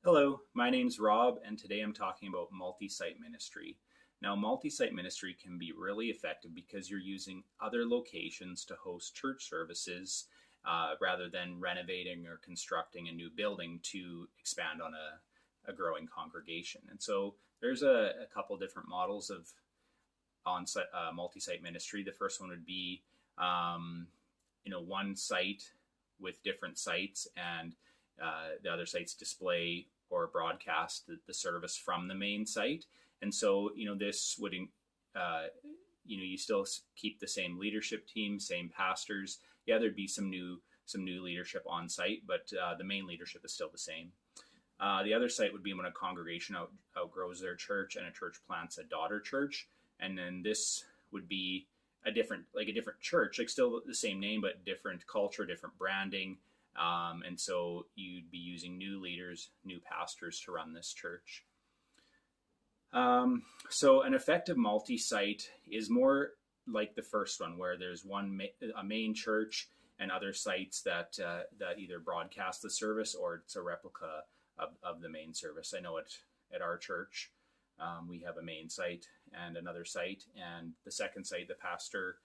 Hello, my name's Rob, and today I'm talking about multi-site ministry. Now, multi-site ministry can be really effective because you're using other locations to host church services rather than renovating or constructing a new building to expand on a growing congregation. And so there's a couple different models of on-site multi-site ministry. The first one would be, one site with different sites, and the other sites display or broadcast the service from the main site. And so, this would, you still keep the same leadership team, same pastors. Yeah, there'd be some new leadership on site, but the main leadership is still the same. The other site would be when a congregation outgrows their church and a church plants a daughter church, and then this would be a different church, like still the same name, but different culture, different branding. And so you'd be using new leaders, new pastors to run this church. So an effective multi-site is more like the first one, where there's a main church and other sites that either broadcast the service or it's a replica of the main service. I know at our church, we have a main site and another site, and the second site, the pastor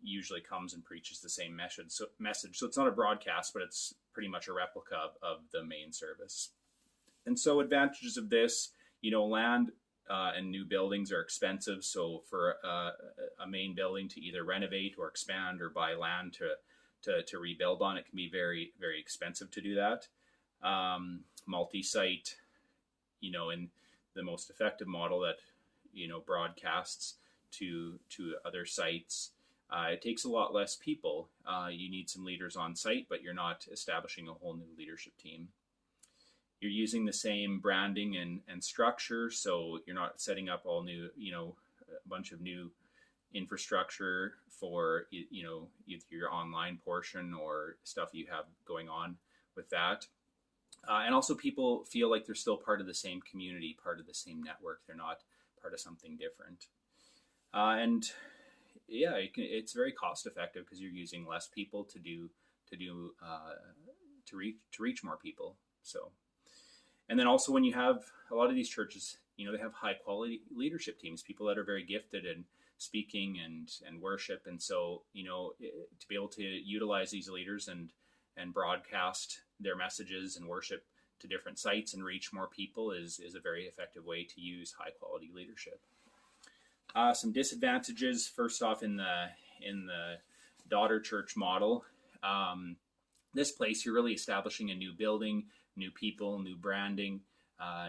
usually comes and preaches the same message. So it's not a broadcast, but it's pretty much a replica of the main service. And so advantages of this, land and new buildings are expensive. So for a main building to either renovate or expand or buy land to rebuild on, it can be very, very expensive to do that. Multi-site, in the most effective model that, broadcasts to other sites, it takes a lot less people. You need some leaders on site, but you're not establishing a whole new leadership team. You're using the same branding and structure, so you're not setting up all new, a bunch of new infrastructure for, either your online portion or stuff you have going on with that. And also people feel like they're still part of the same community, part of the same network. They're not part of something different. And yeah, it's very cost effective because you're using less people to reach more people. So, and then also when you have a lot of these churches, they have high quality leadership teams, people that are very gifted in speaking and worship. And so, to be able to utilize these leaders and broadcast their messages and worship to different sites and reach more people is a very effective way to use high quality leadership. Some disadvantages. First off, in the daughter church model, this place you're really establishing a new building, new people, new branding,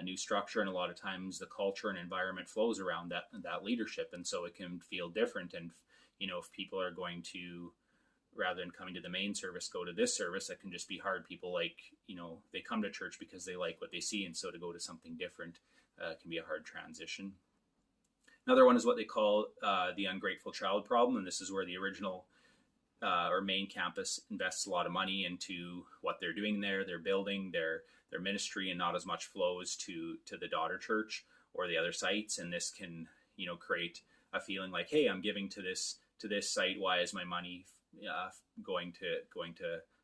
new structure, and a lot of times the culture and environment flows around that leadership, and so it can feel different. And if people are going to, rather than coming to the main service, go to this service, that can just be hard. People they come to church because they like what they see, and so to go to something different can be a hard transition. Another one is what they call the ungrateful child problem, and this is where the original or main campus invests a lot of money into what they're doing there. They're building their ministry, and not as much flows to the daughter church or the other sites. And this can create a feeling like, hey, I'm giving to this site. Why is my money going to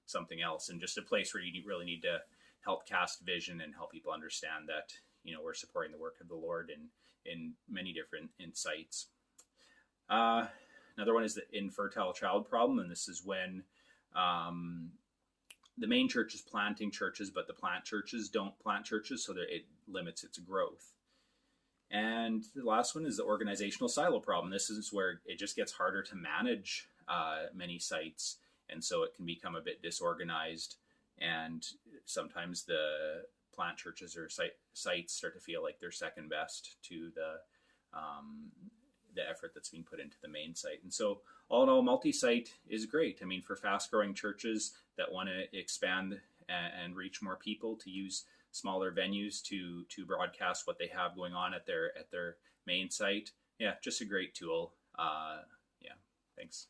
something else? And just a place where you really need to help cast vision and help people understand that we're supporting the work of the Lord in many different insights. Another one is the infertile child problem, and this is when the main church is planting churches, but the plant churches don't plant churches, so that it limits its growth. And the last one is the organizational silo problem. This is where it just gets harder to manage many sites, and so it can become a bit disorganized, and sometimes the plant churches or sites start to feel like they're second best to the effort that's being put into the main site. And so all in all, multi-site is great. I mean, for fast-growing churches that want to expand and reach more people, to use smaller venues to broadcast what they have going on at their main site. Yeah, just a great tool. Yeah, thanks.